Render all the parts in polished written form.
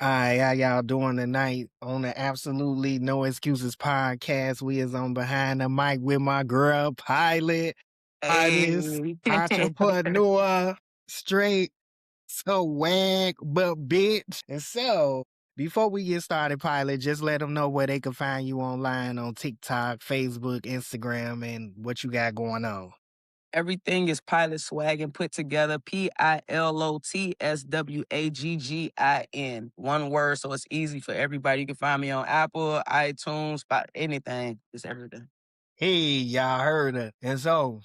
Alright, how y'all doing tonight on the Absolutely No Excuses podcast? We is on Behind the Mic with my girl, Pilot, artist, Hey. entrepreneur, straight, so wag, but bitch. And so, before we get started, Pilot, just let them know where they can find you online on TikTok, Facebook, Instagram, and what you got going on. Everything is Pilot Swaggin put together. PILOTSWAGGIN. One word, so it's easy for everybody. You can find me on Apple, iTunes, Spot, anything. It's everything. Hey, y'all heard her. And so,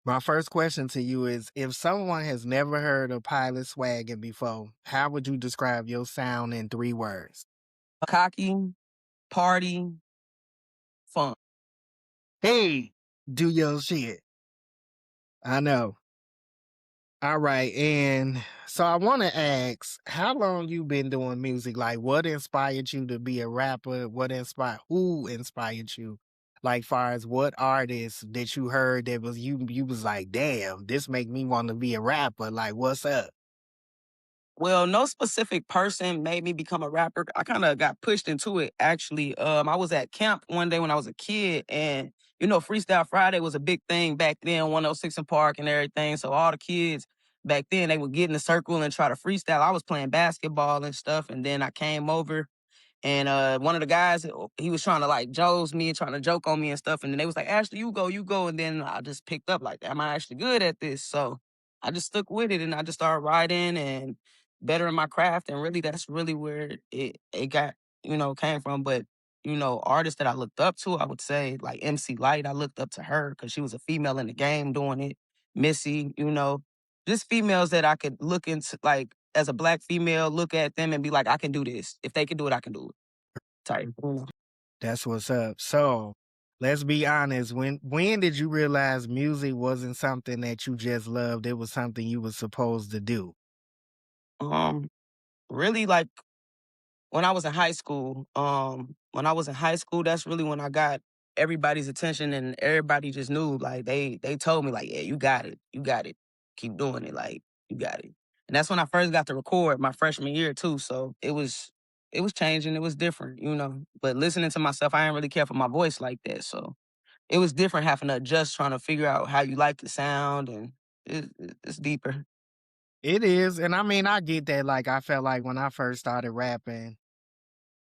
my first question to you is if someone has never heard of Pilot Swaggin before, how would you describe your sound in 3 words? Cocky, party, fun. Hey, do your shit. I know. All right. And so I want to ask, how long you been doing music? Like what inspired you to be a rapper? Who inspired you? Like far as what artists that you heard that was you was like, damn, this make me want to be a rapper. Like, what's up? Well, no specific person made me become a rapper. I kind of got pushed into it actually. I was at camp one day when I was a kid, and Freestyle Friday was a big thing back then, 106 in Park and everything. So all the kids back then they would get in a circle and try to freestyle. I was playing basketball and stuff, and then I came over and one of the guys, he was trying to like jose me, trying to joke on me and stuff. And then they was like, Ashley, you go, you go. And then I just picked up like, am I actually good at this? So I just stuck with it and I just started writing and bettering my craft. And really, that's really where it got, came from. But, artists that I looked up to, I would say like MC Light, I looked up to her because she was a female in the game doing it. Missy, just females that I could look into like as a black female, look at them and be like, I can do this. If they can do it, I can do it type. That's what's up. So let's be honest. When did you realize music wasn't something that you just loved? It was something you were supposed to do. Um, really like when I was in high school, that's really when I got everybody's attention and everybody just knew, like they told me like, yeah, you got it. You got it. Keep doing it. Like, you got it. And that's when I first got to record my freshman year too. So it was changing, it was different. But listening to myself, I didn't really care for my voice like that. So it was different having to adjust, trying to figure out how you like the sound and it's deeper. It is, and I mean, I get that. Like, I felt like when I first started rapping,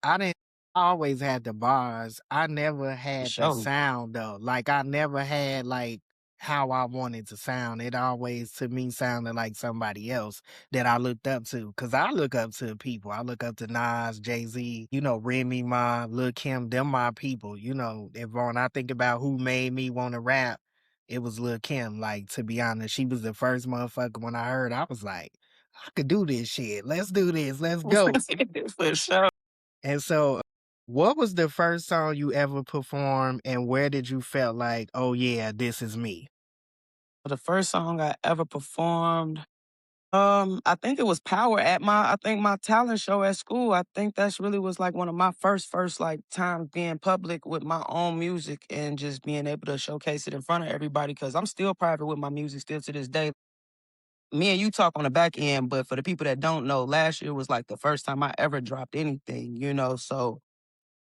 I didn't I always had the bars. I never For had the sure. sound though. Like, I never had like how I wanted to sound. It always to me sounded like somebody else that I looked up to. Cause I look up to people. I look up to Nas, Jay-Z, Remy Ma, Lil Kim, them my people. If when I think about who made me want to rap, it was Lil Kim. Like, to be honest, she was the first motherfucker when I heard, I was like, I could do this shit. Let's do this. Let's go. For sure. And so, what was the first song you ever performed, and where did you felt like, oh yeah, this is me? The first song I ever performed, I think it was Power at my talent show at school. I think that's really was like one of my first like times being public with my own music and just being able to showcase it in front of everybody. Cause I'm still private with my music still to this day. Me and you talk on the back end, but for the people that don't know, last year was like the first time I ever dropped anything. So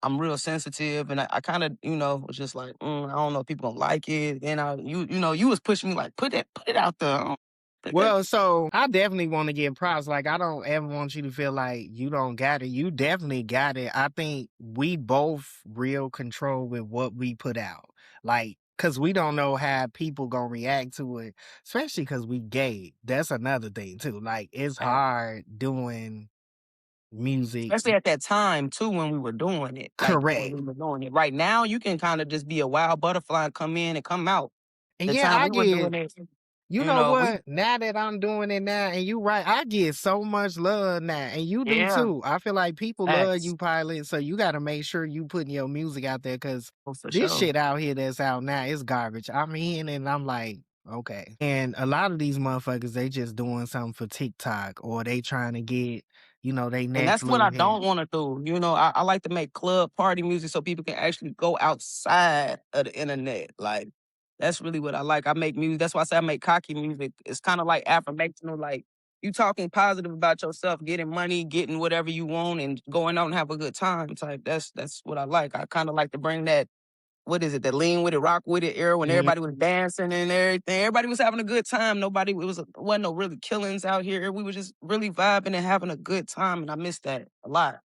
I'm real sensitive, and I kind of, was just like, I don't know if people gonna like it. And you was pushing me like, put it out there. Put that. Well, so I definitely want to give props. Like, I don't ever want you to feel like you don't got it. You definitely got it. I think we both real control with what we put out. Like, cause we don't know how people gonna react to it, especially cause we gay. That's another thing too. Like, it's hard doing music. Especially at that time too, when we were doing it. Like when Correct. we were doing it. Right now, you can kind of just be a wild butterfly and come in and come out. And The yeah, time I we were get doing it, You know we what? Now that I'm doing it now, and you right, I get so much love now, and you do yeah, too. I feel like people love facts. you, Pilot. So you got to make sure you putting your music out there, cause Oh, for this sure. shit out here that's out now is garbage. I'm in, and I'm like, okay. And a lot of these motherfuckers, they just doing something for TikTok, or they trying to get, they And next that's what little I hit. don't want to do. I like to make club party music so people can actually go outside of the internet. Like, that's really what I like. I make music. That's why I say I make cocky music. It's kind of like affirmational, like You talking positive about yourself, getting money, getting whatever you want, and going out and have a good time type. That's what I like. I kind of like to bring that, what is it, the lean with it, rock with it era when Mm, everybody was dancing and everything. Everybody was having a good time. Nobody, wasn't no really killings out here. We were just really vibing and having a good time, and I miss that a lot.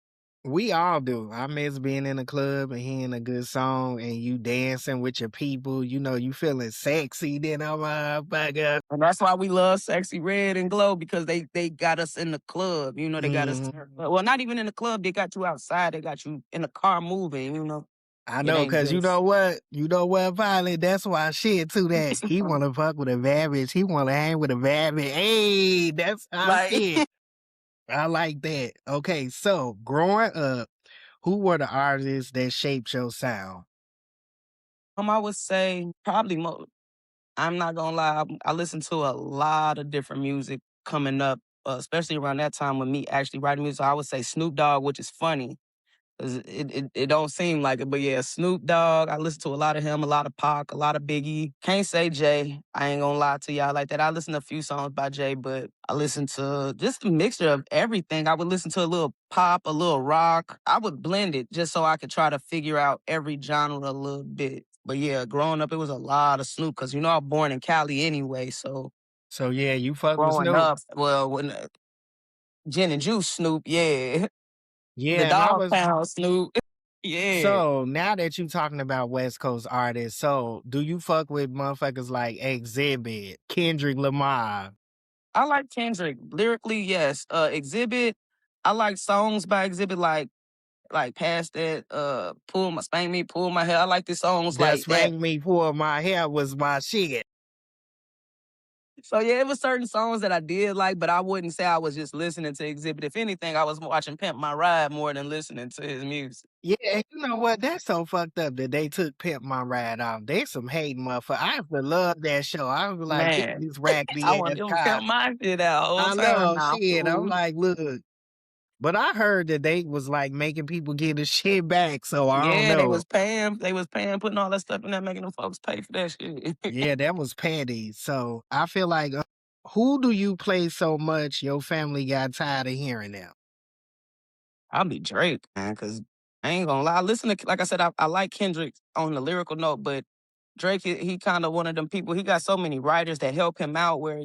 we all do. I miss being in a club and hearing a good song and you dancing with your people. You know, you feeling sexy then I'm motherfucker. And that's why we love Sexy Red and Glow because they got us in the club. You know, they got us. Mhm. Well, not even in the club. They got you outside. They got you in the car moving. You know, I it know, ain't cause you just know what? You know what, Violet? That's why shit to that. He wanna fuck with a bad bitch. He wanna hang with a bad bitch. Hey, that's our like. shit. I like that. Okay, so growing up, who were the artists that shaped your sound? I would say probably I'm not gonna lie. I listened to a lot of different music coming up, especially around that time with me actually writing music. I would say Snoop Dogg, which is funny. 'Cause it don't seem like it, but yeah, Snoop Dogg, I listen to a lot of him, a lot of Pac, a lot of Biggie. Can't say Jay. I ain't gonna lie to y'all like that. I listen to a few songs by Jay, but I listen to just a mixture of everything. I would listen to a little pop, a little rock. I would blend it just so I could try to figure out every genre a little bit. But yeah, growing up, it was a lot of Snoop because you know I'm born in Cali anyway. So So yeah, you fuck with growing Snoop. up, well, when gin and juice Snoop, yeah, the Yeah, and I Dog was Pound Snoop, yeah. so now that you talking about West Coast artists, so do you fuck with motherfuckers like Exhibit, Kendrick Lamar? I like Kendrick. Lyrically, yes. Exhibit, I like songs by Exhibit like Past That, Pull My Spank Me, Pull My Hair. I like the songs That like that. Spank Me for My Hair was my shit. So yeah, it was certain songs that I did like, but I wouldn't say I was just listening to Exhibit. If anything, I was watching Pimp My Ride more than listening to his music. Yeah, and you know what? That's so fucked up that they took Pimp My Ride off. They some hating motherfucker. I used to love that show. I was like, get Man, this I raggedy want ass them to cop. pimp my shit out whole I time know now, shit. I'm fool. like, look. But I heard that they was like making people get the shit back. So I don't Yeah, know. they was paying, putting all that stuff in there, making them folks pay for that shit. Yeah, that was petty. So I feel like who do you play so much your family got tired of hearing them? Probably Drake, man, because I ain't gonna lie. I listen to, like I said, I like Kendrick on the lyrical note, but Drake, he kind of one of them people. He got so many writers that help him out where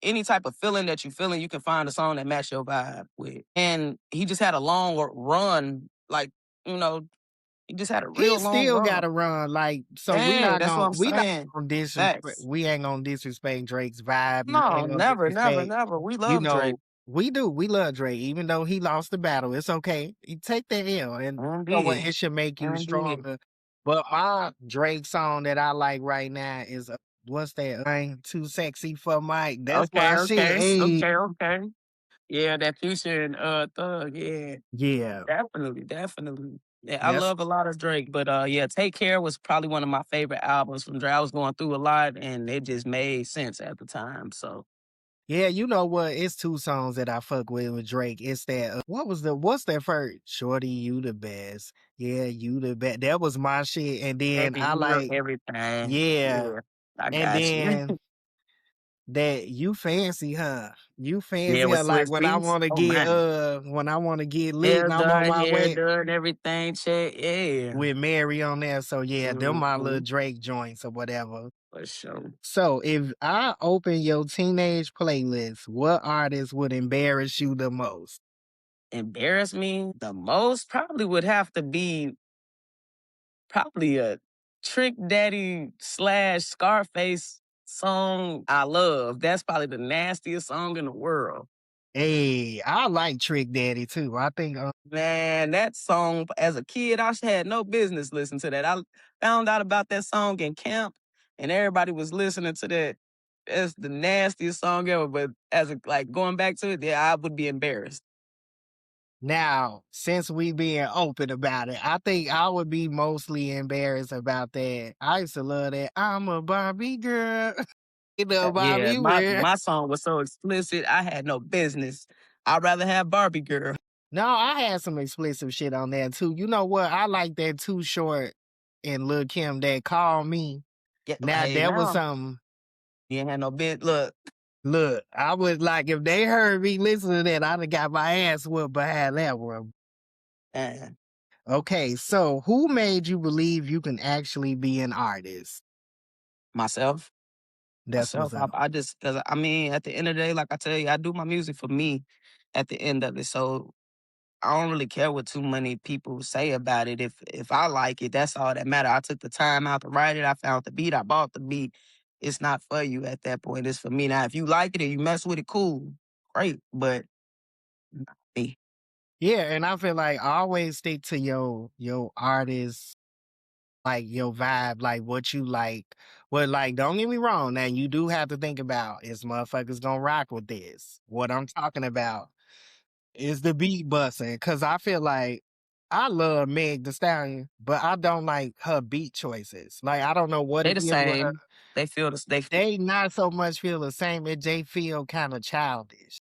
any type of feeling that you feeling, you can find a song that match your vibe with. And he just had a long run, like, you know, he just had a He real long still run. gotta run, like, so Yeah, that's what I'm we not saying. gonna disrespect Facts. we ain't gonna disrespect Drake's vibe, we No, ain't gonna never, never, disrespect, never. We you love Drake. know, we do, we love Drake, even though he lost the battle, it's okay. You take that L and you know what, Indeed. it should make you Indeed. stronger. But my Drake song that I like right now is, what's that? I ain't too sexy for Mike. That's Okay, my shit. okay, Hey, okay, okay. Yeah, that Future and Thug, yeah. yeah, Definitely, definitely. Yeah, I that's love a lot of Drake, but yeah, Take Care was probably one of my favorite albums from Drake. I was going through a lot and it just made sense at the time. So yeah, you know what? It's two songs that I fuck with Drake. It's that what's that first? Shorty, you the best. Yeah, you the best. That was my shit. And then baby, I you look like, everything. yeah. Yeah, I And got you. then that you fancy, huh? You Yeah, fancy with her. Like Swiss Beats. Oh when I wanna get lit nails and I'm on done, my hair way done, everything. Check. Yeah, with Mary on there. So yeah, them my little hmm, Drake joints or whatever. for sure. So if I open your teenage playlist, what artist would embarrass you the most? Embarrass me the most probably would have to be probably a Trick Daddy slash Scarface song I love. That's probably the nastiest song in the world. Hey, I like Trick Daddy too. I think, Man, that song as a kid, I had no business listening to that. I found out about that song in camp and everybody was listening to that. It's the nastiest song ever. But as a like going back to it, yeah, I would be embarrassed. now since we being open about it, I think I would be mostly embarrassed about that. I used to love that. I'm a Barbie girl. You know, Yeah, Barbie my girl. my song was so explicit, I had no business. I'd rather have Barbie girl. No, I had some explicit shit on there too. You know what? I like that Too Short and Lil Kim that called me. Yeah, Now hey, that was now something. you ain't had no bit. Look, Look, I was like, if they heard me listen to that, I'd have got my ass whooped behind that one. And Okay, so who made you believe you can actually be an artist? myself, That's what's up. I just because I mean, at the end of the day, like I tell you, I do my music for me. At the end of it, so I don't really care what too many people say about it. If I like it, that's all that matter. I took the time out to write it. I found the beat. I bought the beat. It's not for you at that point. It's for me. Now, if you like it and you mess with it, cool, great. But not me. Yeah, and I feel like always stick to your artist, like your vibe, like what you like. But like, don't get me wrong. Now you do have to think about is motherfuckers gonna rock with this. What I'm talking about is the beat busting, cause I feel like I love Meg the Stallion, but I don't like her beat choices. Like I don't know what They it the is with her. same. They feel this. They. They not so much feel the same. They feel kind of childish.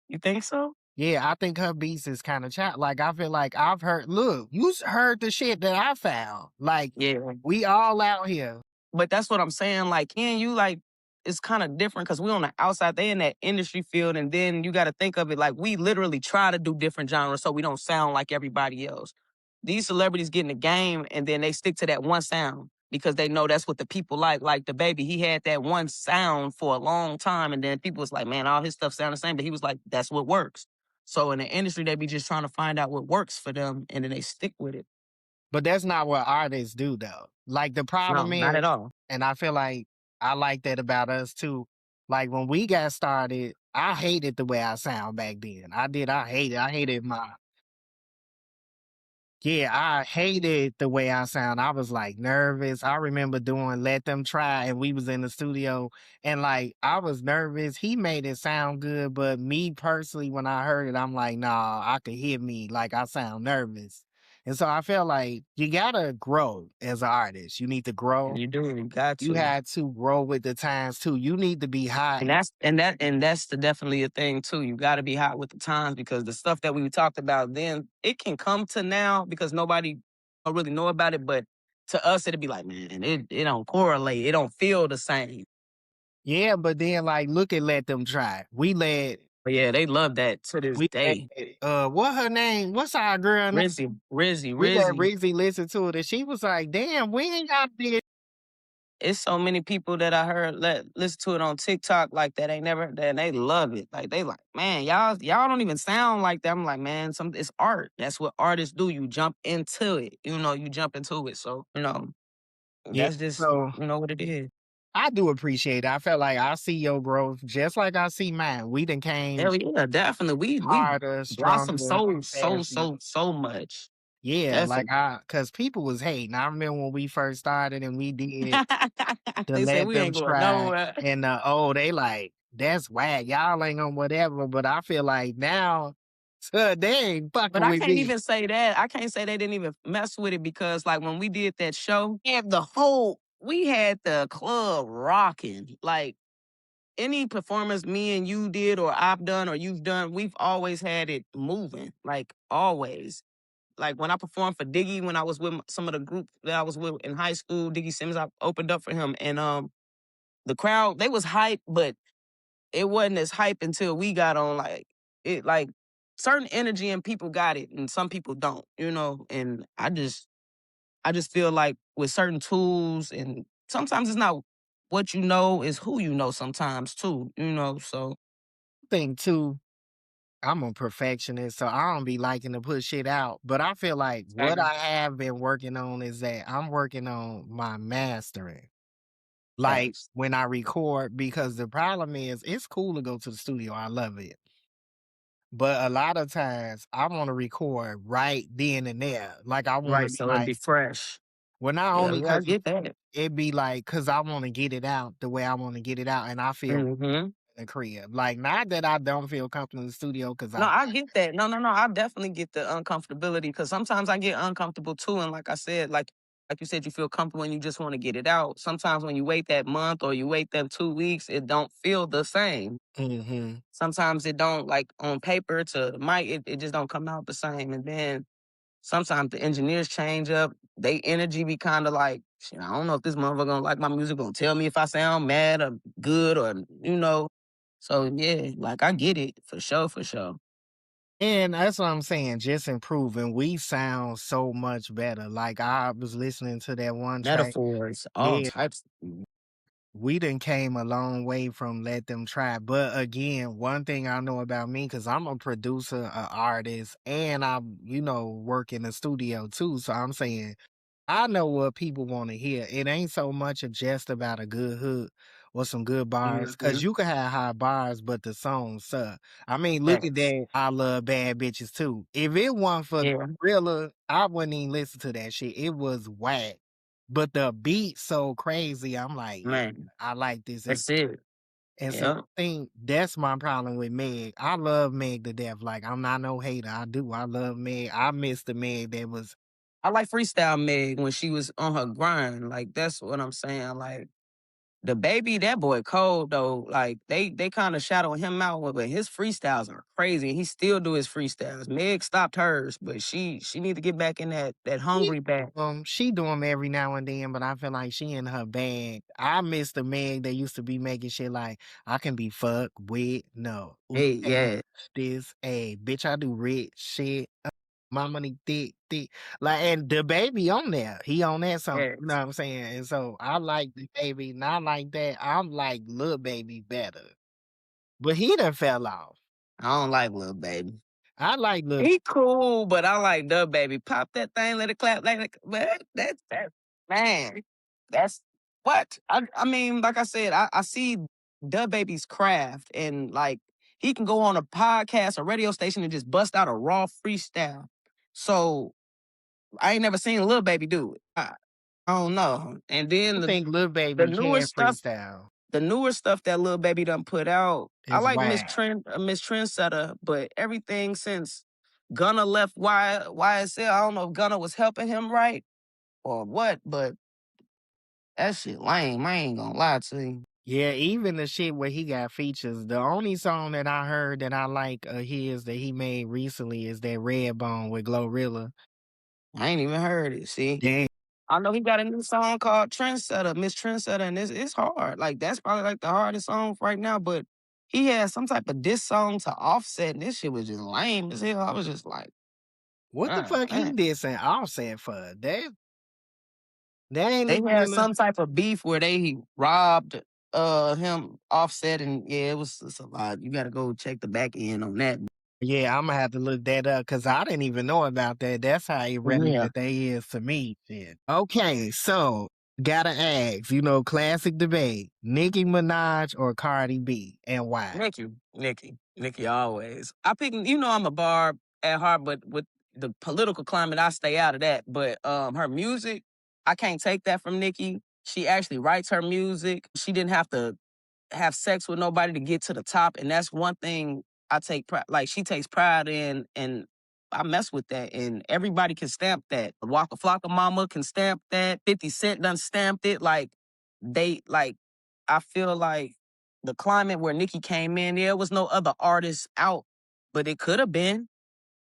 You think so? Yeah, I think her beats is kind of child. Like I feel like I've heard. Look, heard the shit that I found. Like Yeah. we all out here. But that's what I'm saying. Like, can you like? It's kind of different because we're on the outside. They in that industry field, and then you got to think of it like we literally try to do different genres so we don't sound like everybody else. These celebrities get in the game, and then they stick to that one sound because they know that's what the people like. Like the baby, he had that one sound for a long time, and then people was like, "Man, all his stuff sound the same," but he was like, "That's what works." So in the industry, they be just trying to find out what works for them, and then they stick with it. But that's not what artists do though. Like the problem No, not at is, all. and I feel like I like that about us too. Like when we got started, I hated the way I sound back then. I did. I hated. I hated my. Yeah, I hated the way I sound. I was like nervous. I remember doing Let Them Try and we was in the studio and like I was nervous. He made it sound good, but me personally, when I heard it, I'm like, nah, I could hear me. Like I sound nervous. And so I felt like you gotta grow as an artist. You need to grow. You do. You got You to. had to grow with the times too. You need to be hot. And that's definitely a thing too. You got to be hot with the times because the stuff that we talked about then it can come to now because nobody don't really know about it. But to us, it'd be like, man, it don't correlate. It don't feel the same. Yeah, but then like look at Let Them Try. But yeah, they love that to this We let day. what her name? What's our girl name? We let Rizzy. Reezy listen to it, and she was like, "Damn, we ain't got this." It's so many people that I heard listen to it on TikTok like that ain't never that they love it. Like they like, man, y'all don't even sound like that. I'm like, man, it's art. That's what artists do. You jump into it. You jump into it. So, Yeah, that's just, so what it is. I do appreciate it. I felt like I see your growth just like I see mine. We done came Hell yeah, definitely. We harder, blossom stronger, so faster. so much. Yeah, like Definitely. cause people was hating. I remember when we first started and we did the They say Let we Them ain't going Try, nowhere. and they like that's whack. Y'all ain't on whatever. But I feel like now, they ain't But fucking I with can't me. even say that. I can't say they didn't even mess with it because like when we did that show, we had the club rocking. Like any performance me and you did or I've done or you've done, we've always had it moving. Like always. Like when I performed for Diggy, when I was with some of the group that I was with in high school, Diggy Simmons, I opened up for him. And the crowd, they was hype, but it wasn't as hype until we got on like certain energy and people got it and some people don't. And I just feel like with certain tools and sometimes it's not what you know, is who you know sometimes too. So Thing too. I'm a perfectionist, so I don't be liking to put shit out. But I feel like what Swaggin. I have been working on is that I'm working on my mastering. Like Facts. when I record, because the problem is it's cool to go to the studio. I love it. But a lot of times I want to record right then and there. Like I want to Right. be So it'd like, be fresh. well, not Yeah, only yeah, I because get that. it be like, because I want to get it out the way I want to get it out. And I feel Hmm. in the crib. Like, not that I don't feel comfortable in the studio because No, I, I get that. No, no, no. I definitely get the uncomfortability because sometimes I get uncomfortable too. And like I said, like you said, you feel comfortable and you just want to get it out. Sometimes when you wait that month or you wait them 2 weeks, it don't feel the same. hmm. Sometimes it don't like on paper to the mic, it just don't come out the same. And then sometimes the engineers change up. They energy be kind of like, shit, I don't know if this motherfucker gonna like my music, gonna tell me if I sound mad or good or. So yeah, like I get it for sure, for sure. And that's what I'm saying, just improving. We sound so much better. Like I was listening to that one track. Metaphors, all Yeah, types. we done came a long way from Let Them Try. But again, one thing I know about me, because I'm a producer, a artist, and I work in the studio too. So I'm saying I know what people wanna hear. It ain't so much of just about a good hook or some good bars, cause Mhm. you can have high bars, but the song suck. I mean, look at Facts. that I Love Bad Bitches Too. If it wasn't for Yeah, Thriller, I wouldn't even listen to that shit. It was whack. But the beat so crazy, I'm like, "Yeah, man. I like this." That's it. And so Yeah. I think that's my problem with Meg. I love Meg to death. Like, I'm not no hater. I do. I love Meg. I miss the Meg that was. I like freestyle Meg when she was on her grind. Like that's what I'm saying. Like the baby, that boy cold though. Like they kind of shadow him out, but his freestyles are crazy. He still do his freestyles. Meg stopped hers, but she need to get back in that She hungry bag. she do them every now and then, but I feel like she in her bag. I miss the Meg that used to be making shit like, "I can be fucked with, no. Ooh, Hey, hey, yeah, this, hey, bitch, I do rich shit. My money thick, thick." Like, and the baby on there. He on that song, yeah. you know what I'm saying? And so I like the baby, not like that. I'm like Lil Baby better. But he done fell off. I don't like Lil Baby. I like Lil. He cool, but I like the baby. Pop that thing, let it clap, let it. Man, that man. That's what I mean. Like I said, I see the baby's craft, and like he can go on a podcast, a radio station, and just bust out a raw freestyle. So I ain't never seen a little baby do it. I don't know. And then I think Lil the Baby newer can stuff freestyle. the newer stuff that Lil Baby done put out, I Is like whack. Miss Trendsetter, but everything since Gunna left YSL, I don't know if Gunna was helping him right or what, but that shit lame. I ain't gonna lie to you. Yeah, even the shit where he got features. The only song that I heard that I like his that he made recently is that Redbone with Glorilla. I ain't even heard it. See, Damn. I know he got a new song called Trendsetter, Miss Trendsetter, and it's hard. Like that's probably like the hardest song right now. But he had some type of diss song to Offset, and this shit was just lame as hell. I was just like, What the man. fuck he dissing Offset for? That ain't They even had really. some type of beef where they robbed him Offset, and yeah, it's a lot. You gotta go check the back end on that. Yeah, Imma have to look that up because I didn't even know about that. That's how Yeah. irrelevant they is to me. Shit. Okay, so gotta ask, classic debate: Nicki Minaj or Cardi B, and why? Nikki always. I pick I'm a barb at heart, but with the political climate, I stay out of that. But her music, I can't take that from Nikki. She actually writes her music. She didn't have to have sex with nobody to get to the top, and that's one thing I take pride. Like she takes pride in, and I mess with that, and everybody can stamp that. Waka Flocka Mama can stamp that. 50 Cent done stamped it. Like I feel like the climate where Nicki came in, there was no other artists out, but it could have been.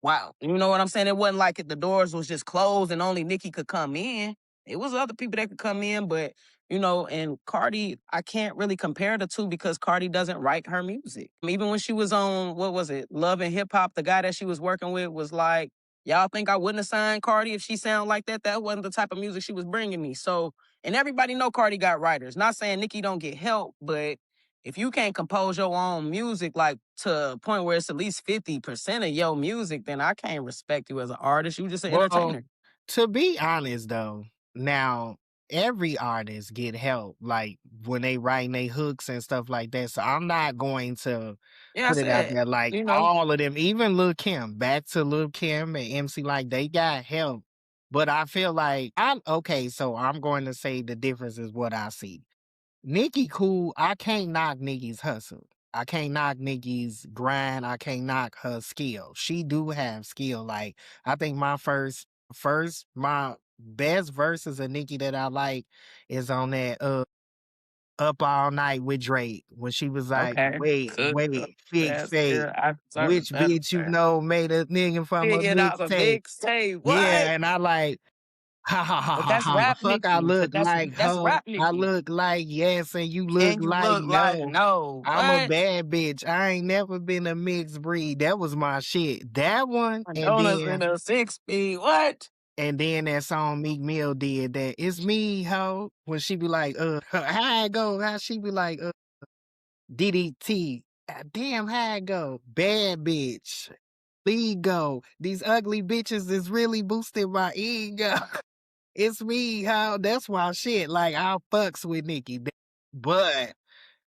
Wow. You know what I'm saying? It wasn't like the doors was just closed and only Nicki could come in. It was other people that could come in, but and Cardi, I can't really compare the two because Cardi doesn't write her music. Even when she was on, what was it, Love and Hip Hop, the guy that she was working with was like, y'all think I wouldn't have signed Cardi if she sounded like that? That wasn't the type of music she was bringing me. So, and everybody know Cardi got writers. Not saying Nicki don't get help, but if you can't compose your own music, like to a point where it's at least 50% of your music, then I can't respect you as an artist. You just an Well, entertainer. to be honest though, now every artist get help, like when they writing they hooks and stuff like that. So I'm not going to Yeah, I put it out said, there like all of them, even Lil Kim, back to Lil Kim and MC, like they got help. But I feel like I'm okay, so I'm going to say the difference is what I see. Nikki cool. I can't knock Nikki's hustle. I can't knock Nikki's grind. I can't knock her skill. She do have skill. Like I think my best verses of Nikki that I like is on that Up All Night with Drake when she was like, okay, wait, cook up wait, fix fast, fake. girl. I serve Which better. bitch you know made a nigga from a Figured out a mixtape. mixtape. Yeah, What? and I like Ha ha ha But ha that's ha. rap Fuck, I Nicki. But look like that's her. rap I Nicki. look like yes, and you look And you like look like no. no, I'm a what? bad bitch. I ain't never been a mixed breed. That was my shit. That one, Donuts in a 6 speed. What? and then that song Meek Mill did that. It's me, ho. When she be like, how it go? How she be like, DDT. Damn, how it go? Bad bitch. Ego. These ugly bitches is really boosting my ego. It's me, how that's why shit. Like I fucks with Nicki. But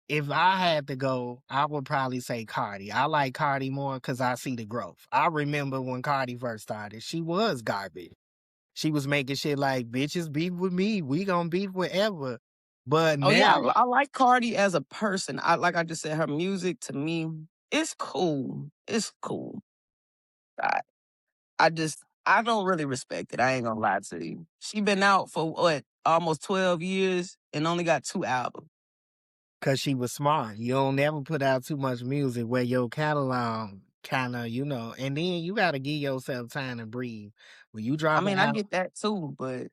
if I had to go, I would probably say Cardi. I like Cardi more because I see the growth. I remember when Cardi first started, she was garbage. She was making shit like bitches beef with me. We gonna beef whatever. But Oh yeah, now, I like Cardi as a person. I just said, her music to me, it's cool. It's cool. I, I don't really respect it. I ain't gonna lie to you. She been out for what, almost 12 years and only got 2 albums. cause she was smart. You don't never put out too much music where your catalog kind of, and then you gotta give yourself time to breathe. When you I drop an mean, I album, get that too, but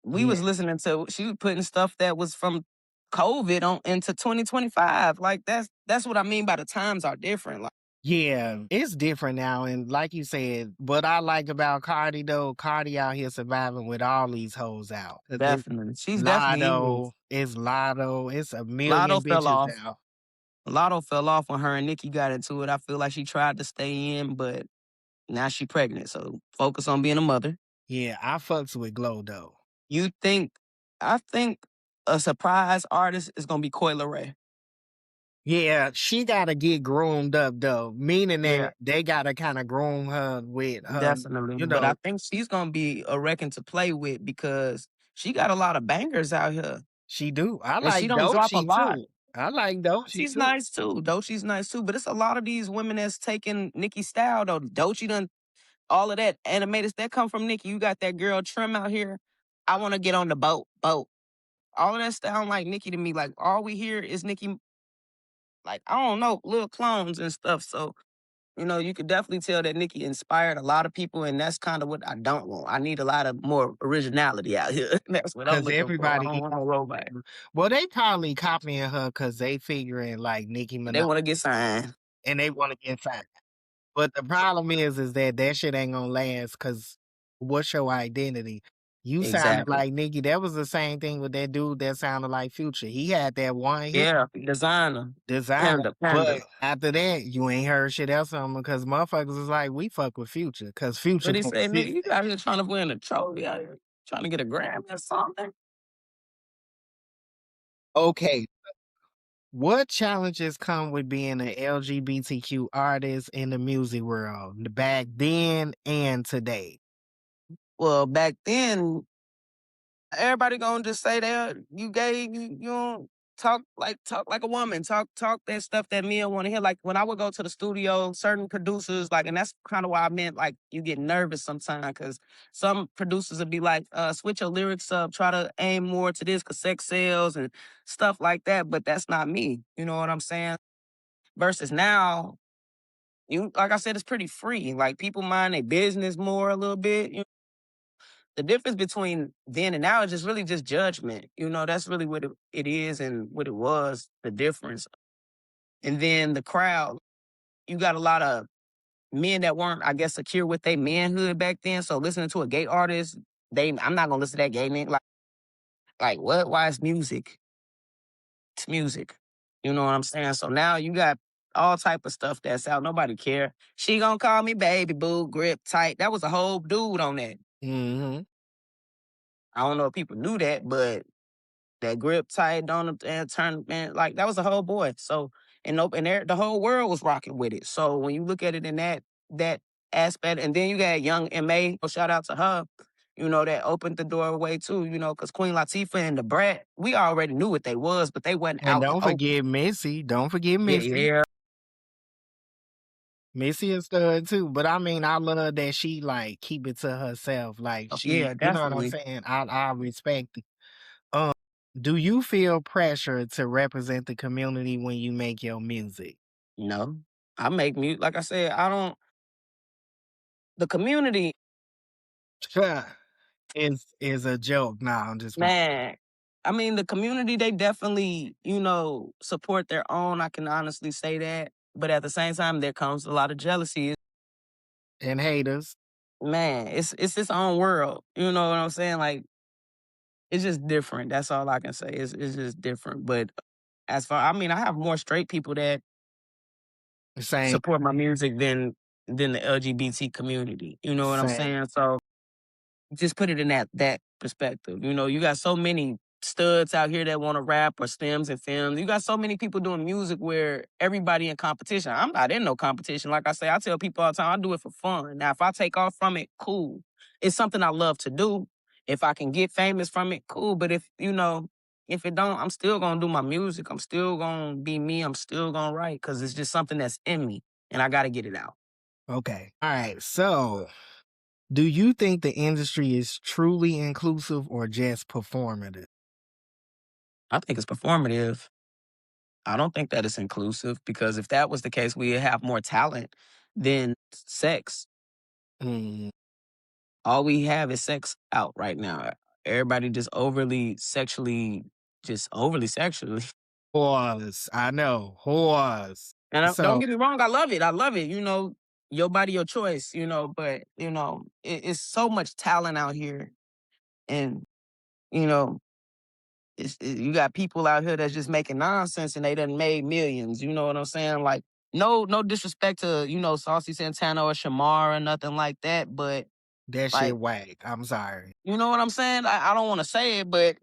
we yeah. was listening to, she was putting stuff that was from COVID on into 2025. Like that's what I mean by the times are different. Like Yeah, it's different now, and like you said, what I like about Cardi though, Cardi out here surviving with all these hoes out. 'Cause it's definitely. She's definitely is. Lotto, it's a Lotto million fell bitches off. out. Lotto fell off when her and Nicki got into it. I feel like she tried to stay in, but now she pregnant. So focus on being a mother. Yeah, I fucks with Glow though. You think I think a surprise artist is gonna be Coi Leray. Yeah, she gotta get groomed up though, meaning Yeah, that they gotta kind of groom her with her, definitely. you But I know, think she's gonna be a reckon to play with because she got a lot of bangers out here. she do. I And she like don't drop a Doechii lot. too. I like Doechii She's too. nice too. Doechi's nice too. But it's a lot of these women that's taking Nicki's style though. Doechii done all of that animators that come from Nicki. You got that girl Trim out here. I want to get on the boat. All of that sound like Nicki to me. Like all we hear is Nicki, like I don't know, little clones and stuff. So you could definitely tell that Nicki inspired a lot of people, and that's kind of what I don't want. I need a lot of more originality out here. That's what I'm Cause looking for. I everybody don't want no robot. well, they probably copying her cause they figuring like Nicki They Minaj want to get signed. and they wanna get signed. But the problem is that shit ain't gonna last cause what's your identity? You sounded Exactly. like Nicki. That was the same thing with that dude that sounded like Future. He had that one hit Yeah, designer, designer, panda, but panda. after that, you ain't heard shit else from him because motherfuckers is like, we fuck with Future cause Future But he say, nigga, you consistent. out here trying to win a trophy out here, trying to get a Grammy or something. Okay, what challenges come with being an LGBTQ artist in the music world, back then and today? Well, back then, everybody gonna just say that you gay, you don't talk like a woman, talk that stuff that men want to hear. Like when I would go to the studio, certain producers like, and that's kind of why I meant like you get nervous sometimes because some producers would be like, switch your lyrics up, try to aim more to this because sex sells and stuff like that. But that's not me. You know what I'm saying? Versus now, you like I said, it's pretty free. Like people mind their business more a little bit. The difference between then and now is just really just judgment. That's really what it is and what it was, the difference. And then the crowd, you got a lot of men that weren't, I guess, secure with their manhood back then. So listening to a gay artist, I'm not gonna listen to that gay nigga. Like what? Why is music? It's music. You know what I'm saying? So now you got all type of stuff that's out. Nobody care. She gonna call me baby boo, grip tight. That was a whole dude on that. Mhm. I don't know if people knew that, but that grip tight on the and turn, man, like that was a whole boy. So the whole world was rocking with it. So when you look at it in that aspect, and then you got young Ma, shout out to her, that opened the doorway too, because Queen Latifah and the Brat, we already knew what they was, but they wasn't And out in don't open. forget Missy. Don't forget Yeah, Missy. yeah. Missy is stud too. But I mean, I love that she like keep it to herself. Like Oh, she, yeah, you know what I'm definitely. saying? I respect it. Um, do you feel pressure to represent the community when you make your music? No. I make music. Like I said, I don't the community is a joke. Nah, I'm just playing. Man, I mean, the community, they definitely, support their own. I can honestly say that. But at the same time, there comes a lot of jealousy. And haters. Man, it's its own world. You know what I'm saying? Like, it's just different. That's all I can say. It's just different. But as far, I mean, I have more straight people that Same, support my music than the LGBT community. You know what I'm same. saying? So just put it in that perspective. You got so many studs out here that want to rap or stems and films. You got so many people doing music where everybody in competition. I'm not in no competition. Like I say, I tell people all the time, I do it for fun. Now, if I take off from it, cool. It's something I love to do. If I can get famous from it, cool. But if it don't, I'm still gonna do my music. I'm still gonna be me. I'm still gonna write because it's just something that's in me, and I got to get it out. Okay. All right. So, do you think the industry is truly inclusive or just performative? I think it's performative. I don't think that it's inclusive because if that was the case, we'd have more talent than sex. Mm, All we have is sex out right now. Everybody just overly sexually. whores. I know. Whores. And don't So, get me wrong, I love it. I love it. Your body, your choice. But it's so much talent out here, and you know, you got people out here that's just making nonsense and they done made millions. You know what I'm saying? Like, no disrespect to, Saucy Santana or Shamar or nothing like that. But that shit like, whack. I'm sorry. you know what I'm saying? I don't want to say it, but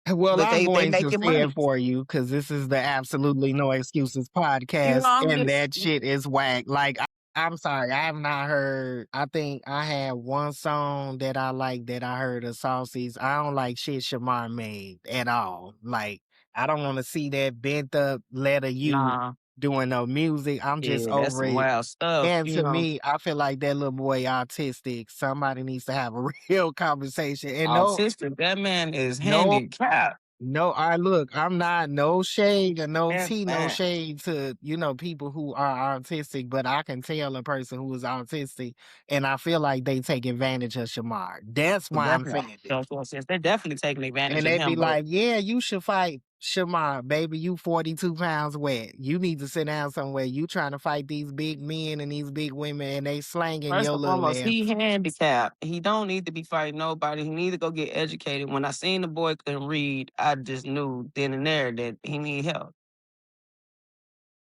Well, I'm they going to making say it money. for you because this is the Absolutely No Excuses You know, podcast, I'm and just that shit is whack. Like, I'm sorry, I have not heard. I think I had one song that I like that I heard of Saucy's. I don't like shit Shamar made at all. Like, I don't want to see that bent up letter you nah. doing no music. I'm just Yeah, that's over some it. wild stuff. And to me, I feel like that little boy autistic. Somebody needs to have a real conversation. And Autistic. That man is no handicapped. no, I look, I'm not no shade or no Man, tea, no man. shade to, people who are autistic, but I can tell a person who is autistic and I feel like they take advantage of Shamar. That's why I'm Definitely. offended. They're definitely taking advantage And of they be him, but like, yeah, you should fight Shamar, baby. You 42 pounds wet. You need to sit down somewhere. You trying to fight these big men and these big women and they slanging first your and little foremost, ass. he handicapped. He don't need to be fighting nobody. He need to go get educated. When I seen the boy couldn't read, I just knew then and there that he need help.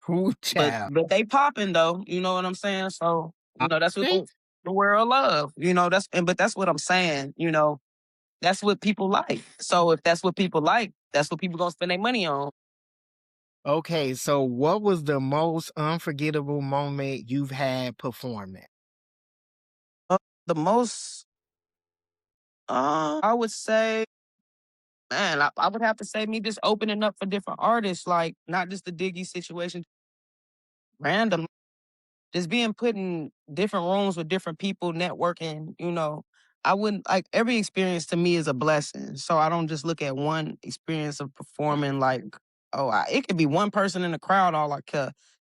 Who But child? but they popping though. You know what I'm saying? So I that's what think the world love. But that's what I'm saying. That's what people like. So if that's what people like, that's what people gonna spend their money on. okay, so what was the most unforgettable moment you've had performing? The most, I would say, man, I would have to say me just opening up for different artists, like not just the Diggy situation, random, just being put in different rooms with different people, networking. I wouldn't like every experience to me is a blessing. So I don't just look at one experience of performing like, oh, it could be one person in the crowd, all like,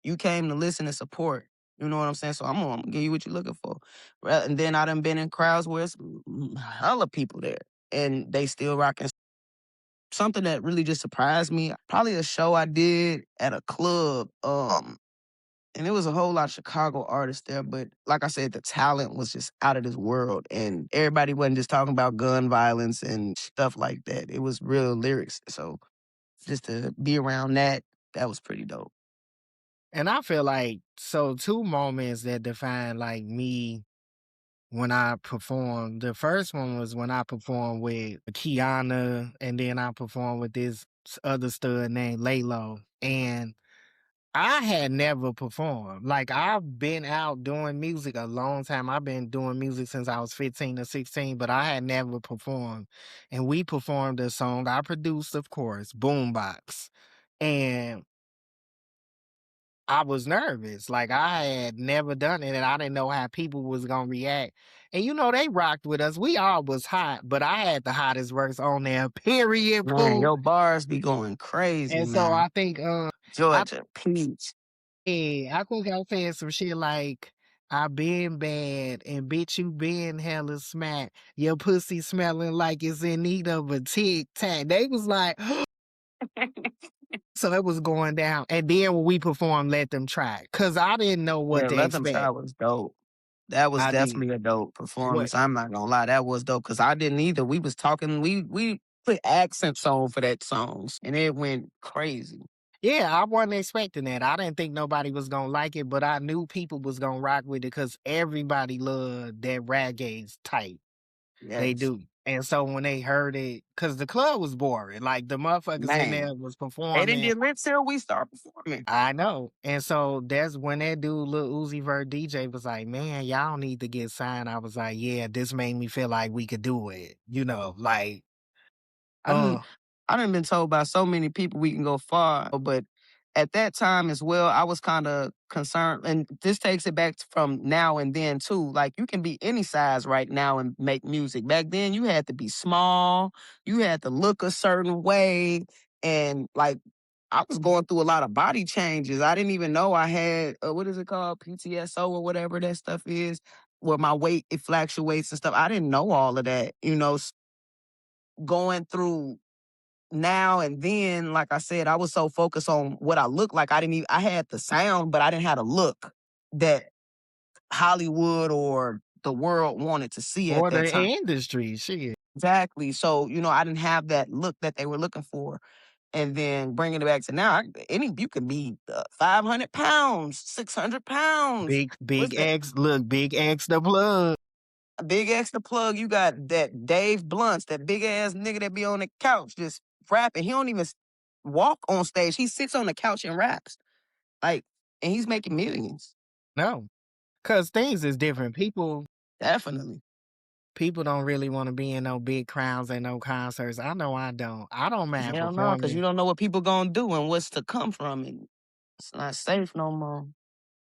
you came to listen and support. You know what I'm saying? So I'm gonna give you what you're looking for. And then I done been in crowds where it's hella people there and they still rocking. Something that really just surprised me, probably a show I did at a club. And it was a whole lot of Chicago artists there, but like I said, the talent was just out of this world. And everybody wasn't just talking about gun violence and stuff like that. It was real lyrics. So just to be around that, that was pretty dope. And I feel like so two moments that define like me when I performed. The first one was when I performed with Kiana, and then I performed with this other stud named Laylo. And I had never performed. Like I've been out doing music a long time. I've been doing music since I was 15 or 16, but I had never performed. And we performed a song I produced, of course, Boombox. And I was nervous. Like I had never done it and I didn't know how people was gonna react. And they rocked with us. We all was hot, but I had the hottest verse on there, period, Man, poo. your bars be going crazy, And so man. I think I Georgia, Peach. I think I said some shit like I been bad and bitch you been hella smack. Your pussy smelling like it's in need of a tic tac. They was like, so it was going down. And then when we performed Let Them Try, cause I didn't know what Yeah, to Let Them Try expect. was dope. That was I did. definitely a dope What? performance, I'm not gonna lie, that was dope because I didn't either. We was talking we put accents on for that songs, and it went crazy. Yeah, I wasn't expecting that. I didn't think nobody was gonna like it, but I knew people was gonna rock with it because everybody loved that reggae type. They Yes. do. And so when they heard it, because the club was boring, like the motherfuckers in Man, there was they didn't performing. get lit till we start performing. I know. And so that's when that dude, Lil Uzi Vert DJ, was like, man, y'all need to get signed. I was like, yeah, this made me feel like we could do it. Like, I didn't oh, I done been told by so many people we can go far, but at that time as well, I was kinda concerned, and this takes it back from now and then too. Like, you can be any size right now and make music. Back then, you had to be small, you had to look a certain way, and, like, I was going through a lot of body changes. I didn't even know I had, what is it called? PTSO or whatever that stuff is, where my weight, it fluctuates and stuff. I didn't know all of that, going through now and then, like I said, I was so focused on what I looked like. I had the sound, but I didn't have the look that Hollywood or the world wanted to see at or that the time. industry, shit. Exactly. So, I didn't have that look that they were looking for. And then bringing it back to now, you can be 500 pounds, 600 pounds. Big What's that? X, look, Big X the plug. A big extra plug. You got that Dave Blunts, that big ass nigga that be on the couch just rapping. He don't even walk on stage. He sits on the couch and raps. Like, and he's making millions. No, because things is different. Definitely. People don't really want to be in no big crowds and no concerts. I know I don't. I don't mind Hell no, because you performing. don't know what people gonna do and what's to come from it. It's not safe no more.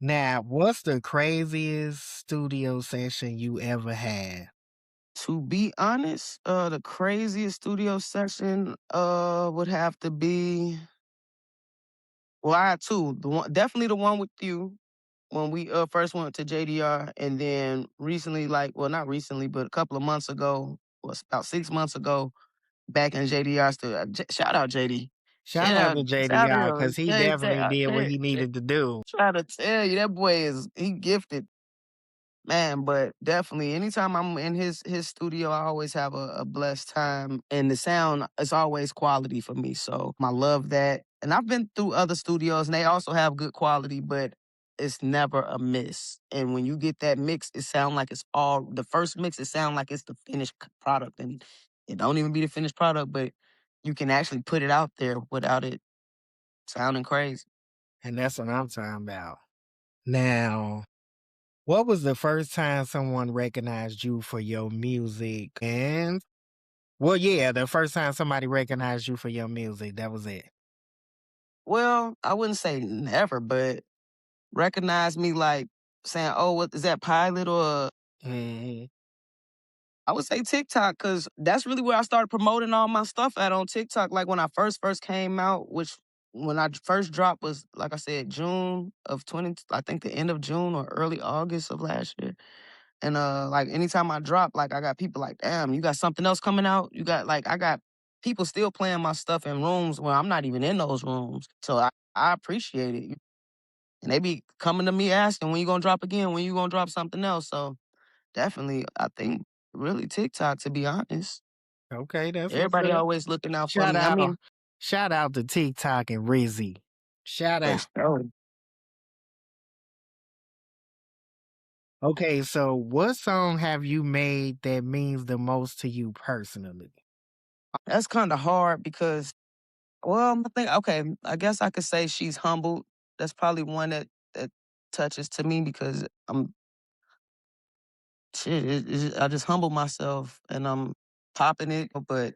Now, what's the craziest studio session you ever had? To be honest, the craziest studio session would have to be, well, I had two. Definitely the one with you when we first went to JDR, and then recently, like, well, not recently, but a couple of months ago, was about 6 months ago, back in JDR studio. Shout out JD. Shout out Shout to shout JDR out. because he definitely did what he needed to do. Try to tell you that boy he gifted. Man, but definitely anytime I'm in his studio, I always have a blessed time. And the sound is always quality for me. So I love that. And I've been through other studios and they also have good quality, but it's never a miss. And when you get that mix, it sound like it's all the first mix, it sound like it's the finished product. And it don't even be the finished product, but you can actually put it out there without it sounding crazy. And that's what I'm talking about. Now, what was the first time someone recognized you for your music? And, well, yeah, the first time somebody recognized you for your music, that was it. Well, I wouldn't say never, but recognize me like saying, "Oh, what is that pilot?" Or Mhm. I would say TikTok because that's really where I started promoting all my stuff at on TikTok. Like when I first came out, which when I first dropped was like I said, June of 20, I think the end of June or early August of last year. And like anytime I drop, like I got people like, damn, you got something else coming out? You got like I got people still playing my stuff in rooms where I'm not even in those rooms. So I appreciate it. And they be coming to me asking when you gonna drop again, when you gonna drop something else. So definitely, I think really TikTok, to be honest. Okay, that's what's Everybody up. always looking out for Shout me. I out. mean, Shout out to TikTok and Rizzy. Shout for out. sure. Okay, so what song have you made that means the most to you personally? That's kind of hard because, well, I think okay, I guess I could say she's humbled. That's probably one that touches to me because I'm shit. I just humble myself and I'm popping it, but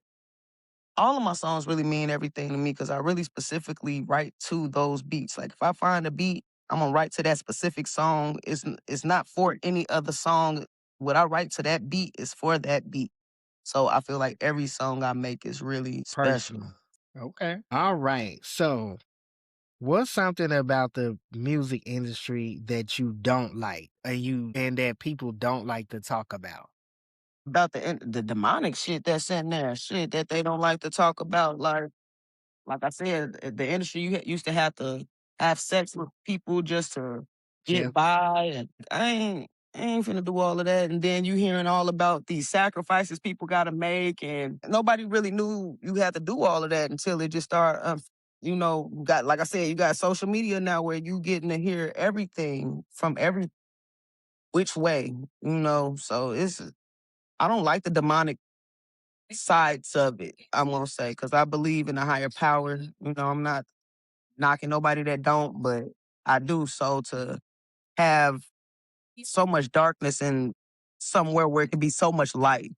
all of my songs really mean everything to me because I really specifically write to those beats. Like if I find a beat, I'm gonna write to that specific song. It's not for any other song. What I write to that beat is for that beat. So I feel like every song I make is really special. Personal. Okay. All right. So What's something about the music industry that you don't like and that people don't like to talk about? About the demonic shit that's in there, shit that they don't like to talk about, like I said, the industry used to have to have sex with people just to Yeah. get by, and I ain't finna do all of that. And then you hearing all about these sacrifices people got to make, and nobody really knew you had to do all of that until it just started. Got like I said, you got social media now where you getting to hear everything from every which way. So I don't like the demonic sides of it. I'm gonna say because I believe in a higher power. I'm not knocking nobody that don't, but I do. So to have so much darkness in somewhere where it can be so much light,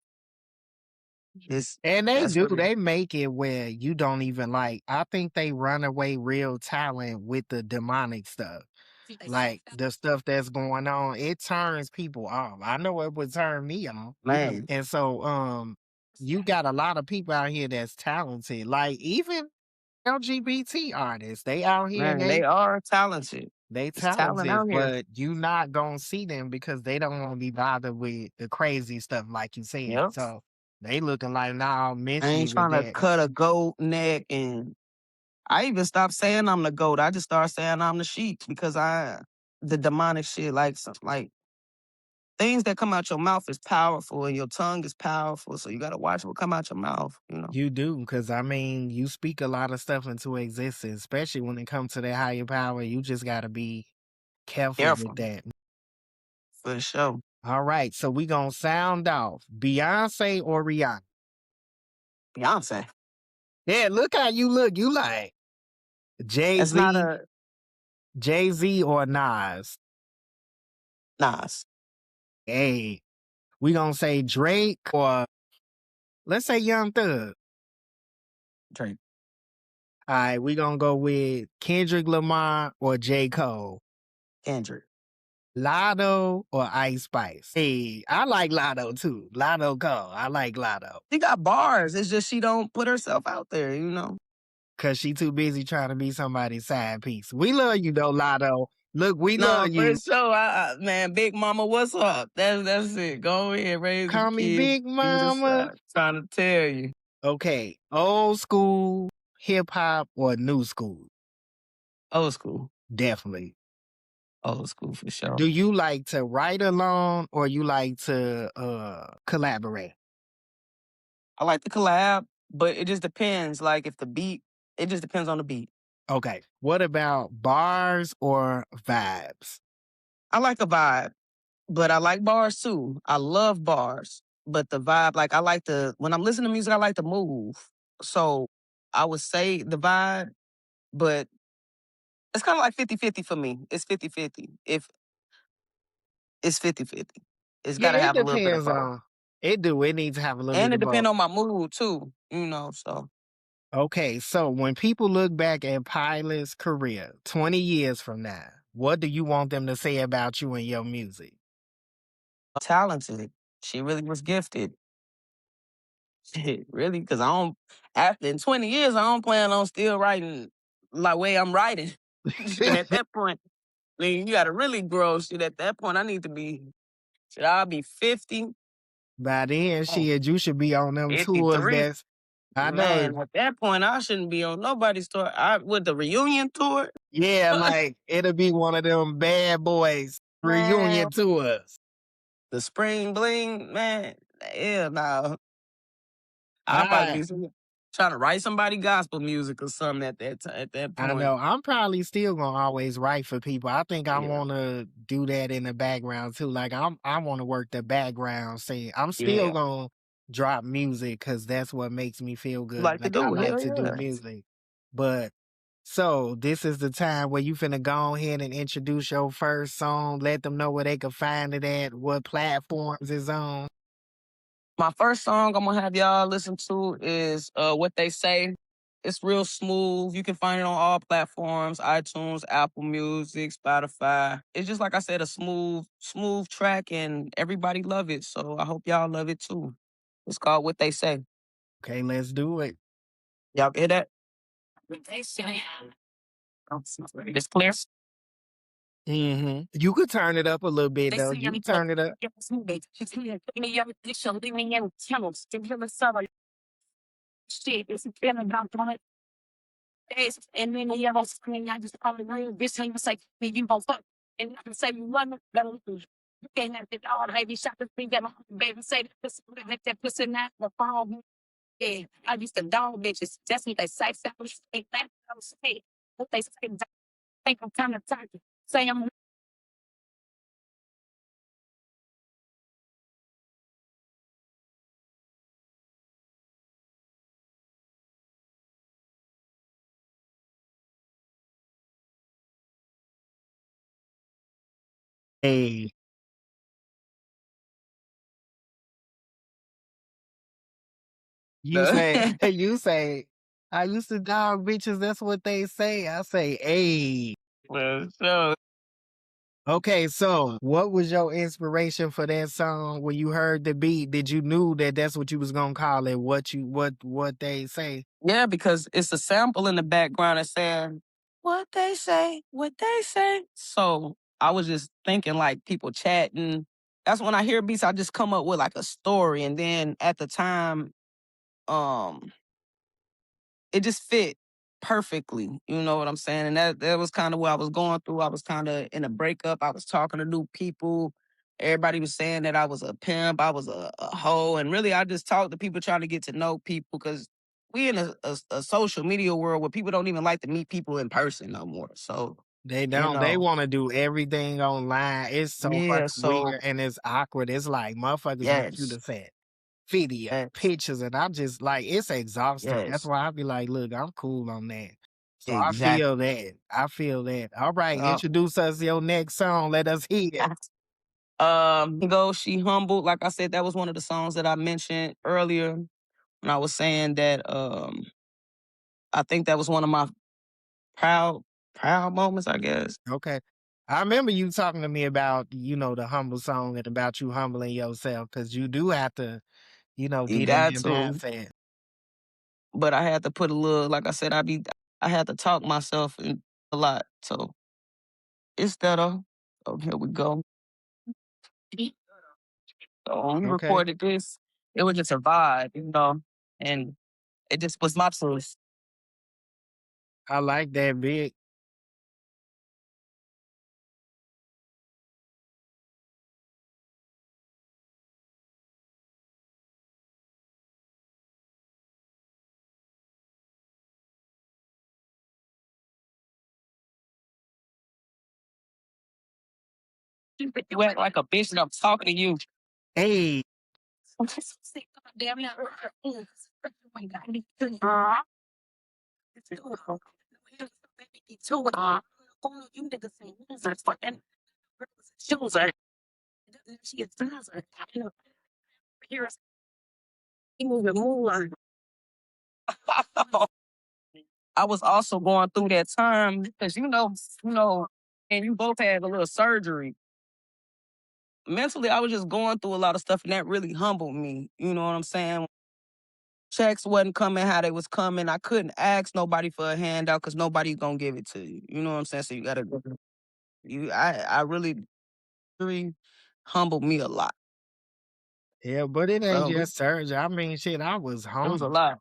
is And they that's do, what it they make it where you don't even like I think they run away real talent with the demonic stuff. Like the stuff that's going on, it turns people off. I know it would turn me off. man, And so you got a lot of people out here that's talented. Like even LGBT artists, they out here and man, they are talented. they It's talent talented, out here. but you not gonna see them because they don't want to be bothered with the crazy stuff like you said. Yep. So they looking like, nah, I miss me ain't with trying to that. cut a goat neck, and I even stopped saying I'm the goat. I just started saying I'm the sheep because the demonic shit, like things that come out your mouth is powerful and your tongue is powerful. So you gotta watch what come out your mouth. You do, because I mean, you speak a lot of stuff into existence, especially when it comes to that higher power. You just gotta be careful with Careful. that. For sure. All right, so we gonna sound off. Beyonce or Rihanna? Beyonce. Yeah, look how you look. You like Jay It's not Z, a Jay Z or Nas? Nas. Hey, we gonna say Drake or let's say Young Thug. Drake. All right, we gonna go with Kendrick Lamar or J. Cole. Kendrick. Lotto or Ice Spice? Hey, I like Lotto too. Lotto Cole. I like Lotto. She got bars. It's just she don't put herself out there. Cause she too busy trying to be somebody's side piece. We love you though, Lotto. Look, we love No, for you. sure. Man, Big Mama, what's up? That's it. Go ahead, raise your Call me kids. Big You the Mama. side. Trying to tell you. Okay, old school hip hop or new school? Old school. Definitely. Old school for sure. Do you like to write alone or you like to collaborate? I like the collab, but it just depends. Like if the beat, it just depends on the beat. Okay. What about bars or vibes? I like a vibe, but I like bars too. I love bars, but the vibe, like I like to when I'm listening to music, I like to move. So I would say the vibe, but it's kind of like 50-50 for me. It's 50-50. If it's 50-50, it's Yeah, got to it have a little bit of depends both. on it do. It needs to have a little And bit it of both. depends on my mood too. So Okay, so when people look back at Pilot's career 20 years from now, what do you want them to say about you and your music? talented. She really was gifted. Shit, really? Because I don't, after in 20 years, I don't plan on still writing like way I'm writing. Shit, at that point, I mean, you got to really grow. Shit, at that point, I'll be 50, By then, oh, shit, you should be on them tours 53. that's I know. Man, at that point, I shouldn't be on nobody's tour. With the reunion tour, Yeah, like it'll be one of them bad boys man, reunion tours. the spring bling, man, yeah, no. All I'll probably right. be trying to write somebody gospel music or something at that I point. know. I'm probably still gonna always write for people. I think I Yeah, wanna do that in the background too. Like I wanna work the background scene. I'm still yeah. gonna drop music because that's what makes me feel You good. like to Like I do? like Hell to do yeah. music. But so this is the time where you finna go ahead and introduce your first song. Let them know where they can find it at, what platforms it's on. My first song I'm gonna have y'all listen to is What They Say. It's real smooth. You can find it on all platforms, iTunes, Apple Music, Spotify. It's just like I said, a smooth track and everybody love it. So I hope y'all love it too. It's called What They Say. Okay, let's do it. Y'all hear that? It's clear. You could turn it up a little bit They though. see You me can turn it up. she's clear. Me addiction, leaving in channels. To hear the summer shit. It's been about 20 days. And then the other screen, I just call the real bitch and you say, me, you gon' fuck. And I can say, you run, better lose. You can't have it all, baby. Shot the thing that my baby say that pussy, let that pussy not the fall. Yeah, I used to dog bitches. That's what they say. That was that was say. What they say, think I'm kind of tired. Say I'm Hey, you the say you say, I used to dog bitches, that's what they say. I say, hey. well, so Okay, so what was your inspiration for that song when you heard the beat? Did you knew that that's what you was gonna call it? What they say? yeah, because it's a sample in the background that's saying what they say. So I was just thinking like people chatting. That's when I hear beats, I just come up with like a story, and then at the time, um, it just fit perfectly. You know what I'm saying? And that was kind of what I was going through. I was kind of in a breakup. I was talking to new people. Everybody was saying that I was a pimp, I was a hoe, and really, I just talked to people trying to get to know people because we in a social media world where people don't even like to meet people in person no more. So They you don't. They know, want to do everything online. It's so yeah. fucking So weird and it's awkward. It's like motherfuckers want you yes, to send video, yes, pictures, and I'm just like, it's exhausting. That's yes, why I be like, look, I'm cool on that. So I feel exactly. that. I feel that. All right, Uh, introduce us to your next song. Let us hear it. go. She humbled. Like I said, that was one of the songs that I mentioned earlier when I was saying that. I think that was one of my proud, proud moments. I guess Okay. I remember you talking to me about, the humble song and about you humbling yourself because you do have to, you get in got that to, mindset. but I had to put a little. Like I said, I had to talk myself in a lot. So it's that. Oh, here we go. So when we Okay. recorded this, it was just a vibe, and it just was my choice. I like that big. You act like a bitch, and I'm talking to you. Hey, Damn I was also going through that time because and you both had a little surgery. Mentally, I was just going through a lot of stuff, and that really humbled me. You know what I'm saying? Checks wasn't coming how they was coming. I couldn't ask nobody for a handout because nobody's gonna give it to you. You know what I'm saying? So you gotta I really humbled me a lot. yeah, but it ain't So just surgery. I mean, shit, I was it was a homeless. lot.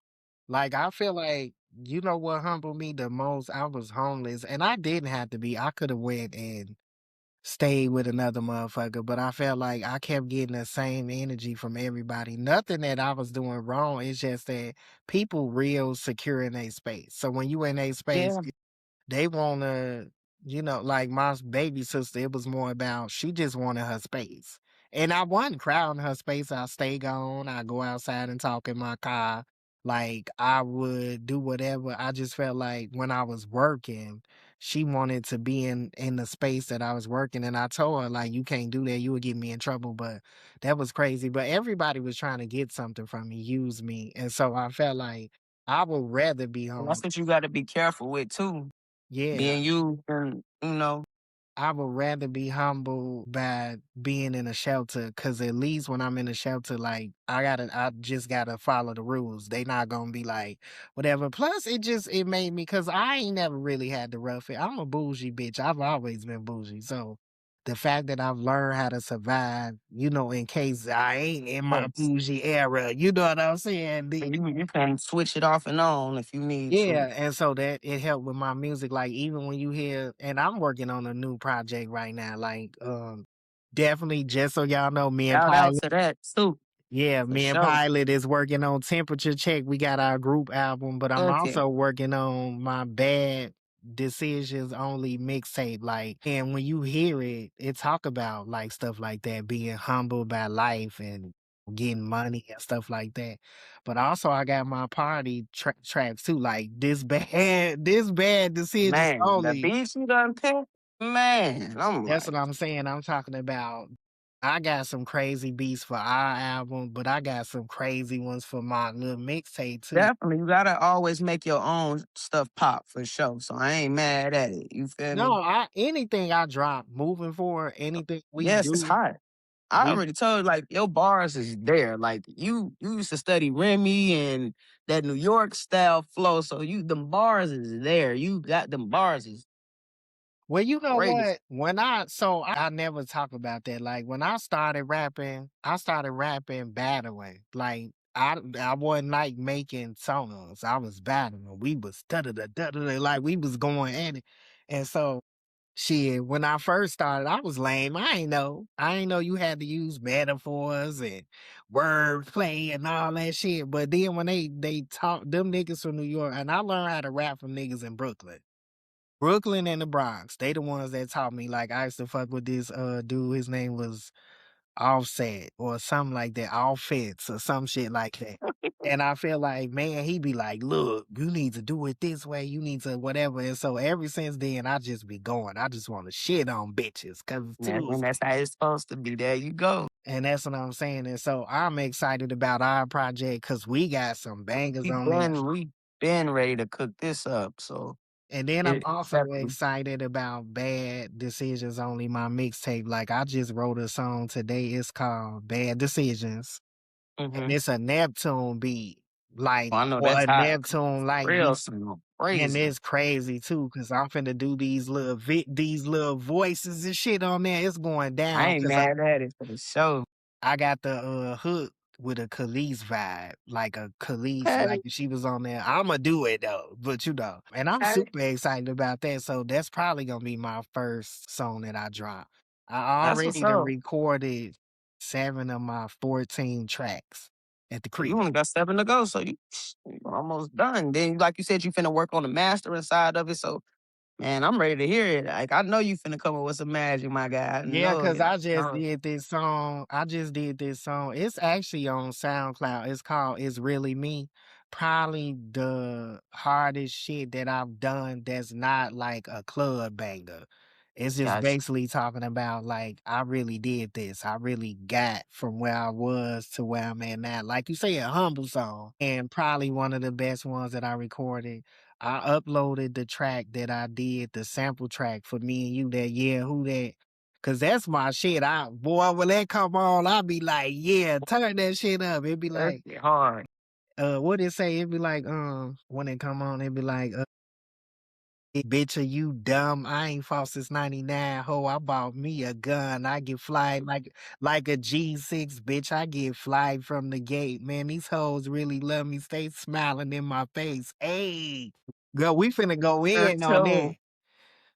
Like, I feel like, you know what humbled me the most? I was homeless, and I didn't have to be. I could have went and stayed with another motherfucker, but I felt like I kept getting the same energy from everybody. Nothing that I was doing wrong. It's just that people real secure in a space. So when you in a space, Yeah. they wanna, like my baby sister, it was more about she just wanted her space. And I wasn't crowding her space. I stay gone. I go outside and talk in my car. Like I would do whatever. I just felt like when I was working, she wanted to be in the space that I was working. And I told her, like, you can't do that. You would get me in trouble. But that was crazy. But everybody was trying to get something from me, use me. And so I felt like I would rather be And home. that's what you gotta be careful with too. Yeah. Being you and I would rather be humbled by being in a shelter, cause at least when I'm in a shelter, like, I just gotta follow the rules. They not gonna be like, whatever. Plus, it made me, cause I ain't never really had to rough it. I'm a bougie bitch. I've always been bougie. So, the fact that I've learned how to survive, in case I ain't in my Yes. bougie era, you know what I'm saying? And you can switch it off and on if you need Yeah, to. and so that it helped with my music, like, even when you hear, and I'm working on a new project right now, like, definitely, just so y'all know, Shout out to that too, for Me and sure. Pilot is working on Temperature Check. We got our group album, but I'm Okay, also working on my Bad Decisions Only mixtape. Like, and when you hear it, it talk about like stuff like that, being humbled by life and getting money and stuff like that. But also, I got my party tracks too, like this bad decisions man, the only. beats you done picked, man, I'm That's like, what I'm saying. I'm talking about, I got some crazy beats for our album, but I got some crazy ones for my little mixtape too. definitely, you gotta always make your own stuff pop for sure, so I ain't mad at it, you feel No, me? I anything I drop moving forward, anything we Yes, it's do, hot. I we already told you, like, your bars is there, like, you used to study Remy and that New York style flow, so you them bars is there, you got them bars is well, you know crazy. what? I never talk about that. Like when I started rapping battling. Like I wasn't like making songs. I was battling. We was da like we was going at it. And so shit, when I first started, I was lame. I ain't know. I ain't know you had to use metaphors and wordplay and all that shit. But then when they talk them niggas from New York, and I learned how to rap from niggas in Brooklyn. Brooklyn and the Bronx, they the ones that taught me. Like I used to fuck with this dude, his name was Offset or something like that, Offense or some shit like that. And I feel like, man, he be like, look, you need to do it this way, you need to whatever. And so ever since then, I just be going. I just want to shit on bitches because it's And Tuesday. that's how it's supposed to be, there you go. And that's what I'm saying. And so I'm excited about our project because we got some bangers on there. We been ready to cook this up, so And then I'm it also definitely excited about Bad Decisions Only, my mixtape. Like I just wrote a song today. It's called Bad Decisions. And mhm. it's a Neptune beat, like, Oh, I know or that's a hot. Neptune like Real beat. sound And crazy. it's crazy too, cause I'm finna do these little voices and shit on there. It's going I down ain't because mad at it for the show. I got the hook with a Khalees vibe, like a Khalees, Okay, like if she was on there. I'ma do it though, but and I'm okay. super excited about that. So that's probably gonna be my first song that I drop. I That's what's already done up. recorded 7 of my 14 tracks at the You crib. only got 7 to go, so you almost done. Then, like you said, you finna work on the mastering side of it, so, man, I'm ready to hear it. Like, I know you finna come up with some magic, my guy. I Yeah, know cause it. I I just know it. did this song. I just did this song. It's actually on SoundCloud. It's called It's Really Me. Probably the hardest shit that I've done that's not like a club banger. It's just Gotcha. basically talking about like I really did this. I really got from where I was to where I'm at now. Like you say, a humble song. And probably one of the best ones that I recorded. I uploaded the track that I did, the sample track for me and you that yeah, who that. Cause that's my shit. Boy, when that come on, I be like, yeah, turn that shit up. It'd be That like, shit hard. what it say? It'd be like, when it come on, it'd be like, bitch, are you dumb? I ain't fought since 99. Ho, I bought me a gun. I get fly like a G6, bitch. I get fly from the gate. Man, these hoes really love me. Stay smiling in my face. Hey, girl, we finna go Her in on that. too.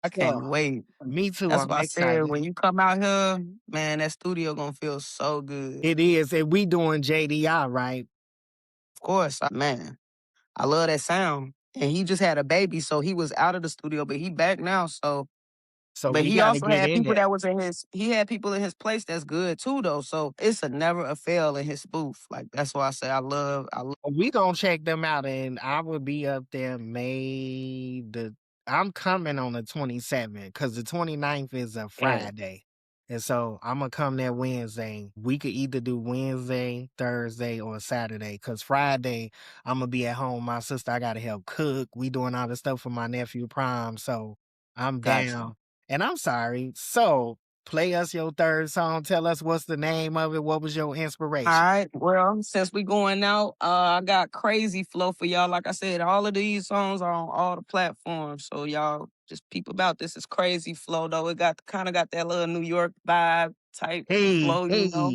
I can't So, wait. me too. That's I'm why I said excited. when you come out here, man, that studio gonna feel so good. It is. And we doing JDI, right? Of course, man. I love that sound. And he just had a baby, so he was out of the studio, but he back now. So, So but we he gotta also get had in people there. that was in his. He had people in his place that's good too, though. So it's a never a fail in his booth. Like that's why I say I love We gonna check them out, and I will be up there May the I'm coming on the 27th because the 29th is a that. Friday. And so I'm gonna come that Wednesday. We could either do Wednesday, Thursday, or Saturday. Cause Friday I'm gonna be at home. My sister, I gotta help cook. We doing all this stuff for my nephew prom. So I'm Gotcha. down. And I'm sorry. So play us your third song. Tell us what's the name of it. What was your All inspiration? right. Well, since we going out, I got crazy flow for y'all. Like I said, all of these songs are on all the platforms. So y'all just peep about this. Is crazy flow though. It got kind of got that little New York vibe type Hey, flow, you hey. know.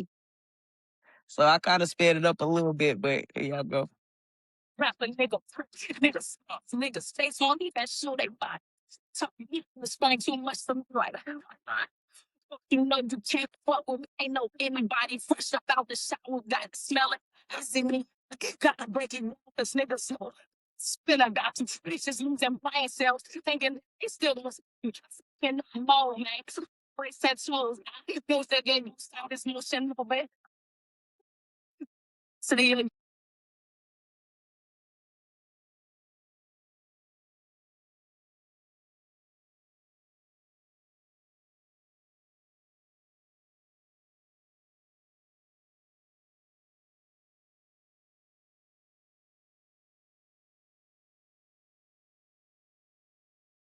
So I kind of sped it up a little bit, but here y'all go. Rapper nigga, niggas, niggas face on me, that show they body. So you explain too much to me, right? You know you can't fuck with me. Ain't no anybody fresh up out the shower. Gotta smell it. I see me. Gotta break it down. This nigga so spin about some bitches losing brain cells. Thinking they still was in the mall, man. Reset tools. Those that gave you start this motion, little bit. So they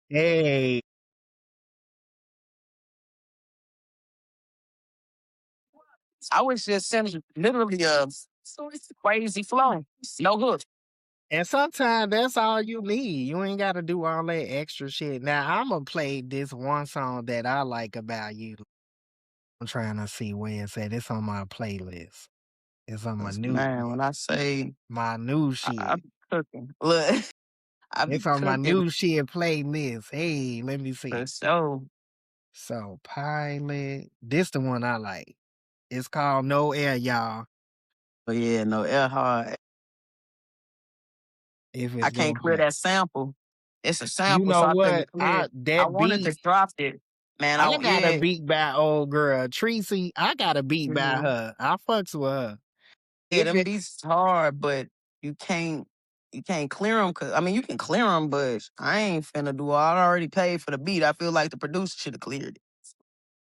Hey. I was just sending literally so it's crazy flow. No hook. And sometimes that's all you need. You ain't got to do all that extra shit. Now, I'm going to play this one song that I like about you. I'm trying to see where it's at. It's on my playlist. It's on 'Cause, man, when I say my new I shit. be cooking. Look, I It's be on my cooking new shit playlist. Hey, let me see. for sure. So, Pilot. This the one I like. It's called No Air, y'all. But yeah, no, air hard. If I it's can't gonna clear play. that sample. It's a You sample, know so I couldn't what? clear it. I That wanted beat to drop it. Man, I got a yeah. beat by old girl Tracy. I got a beat by Mhm. her. I fucks with her. Yeah, If them it beats hard, but you can't you can't clear them. Cause I mean, you can clear them, but I ain't finna do. I already paid for the beat. I feel like the producer should have cleared it.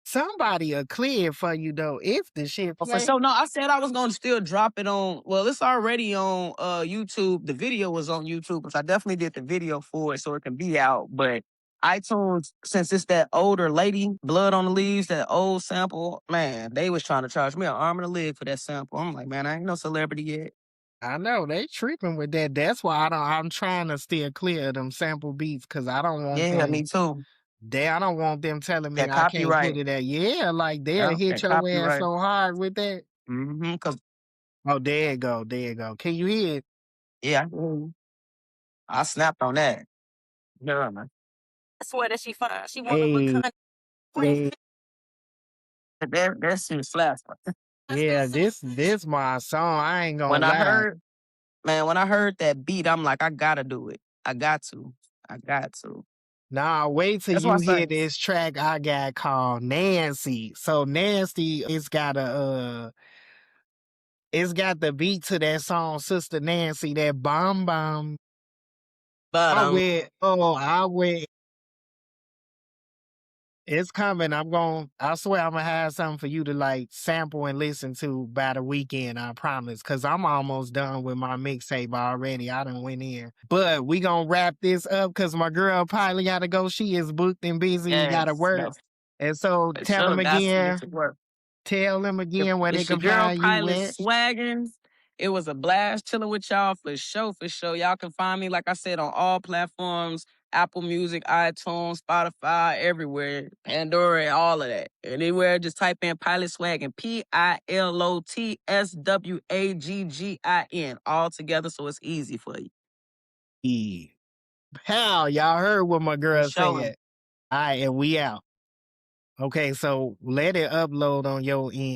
somebody'll clear it for you though, if the shit But for play. sure, no, I said I was gonna still drop it on. Well, it's already on YouTube. The video was on YouTube, because I definitely did the video for it, so it can be out. But iTunes, since it's that older lady, Blood on the Leaves, that old sample, man, they was trying to charge me an arm and a leg for that sample. I'm like, man, I ain't no celebrity yet. I know they tripping with that. That's why I'm trying to steer clear of them sample beats because I don't want Yeah, me them. too. I don't want them telling me That I can't put copyright. it at. Yeah, like they'll Yeah, hit that your ass copyright. so hard with that. Cause Oh, there you go. There you go. Can you hear it? yeah, I snapped on that. Yeah, man. I swear that she fine. She one of a Hey, kind. hey, That shit slaps. yeah, this my song. I ain't gonna When I lie. heard, man, when I heard that beat, I'm like, I gotta do it. I got to. I got to. Nah, wait till That's why I you hear say, this track I got called Nancy. So Nasty, it's got the beat to that song Sister Nancy, that bomb bomb. but I went it's coming. I swear I'm gonna have something for you to like sample and listen to by the weekend, I promise. Cause I'm almost done with my mixtape already. I done went in. But we gonna wrap this up cause my girl probably gotta go. She is booked and busy, gotta yes, work. no, And so for sure, got to get to work. tell them again where they It's your can girl find you Pilot at. Swaggin. It was a blast chilling with y'all for sure, for sure. Y'all can find me, like I said, on all platforms: Apple Music, iTunes, Spotify, everywhere, Pandora, all of that. Anywhere, just type in Pilot Swaggin, PILOTSWAGGIN, all together, so it's easy for you. Yeah. Pal, y'all heard what my For girl sure. said. All right, and we out. Okay, so let it upload on your end.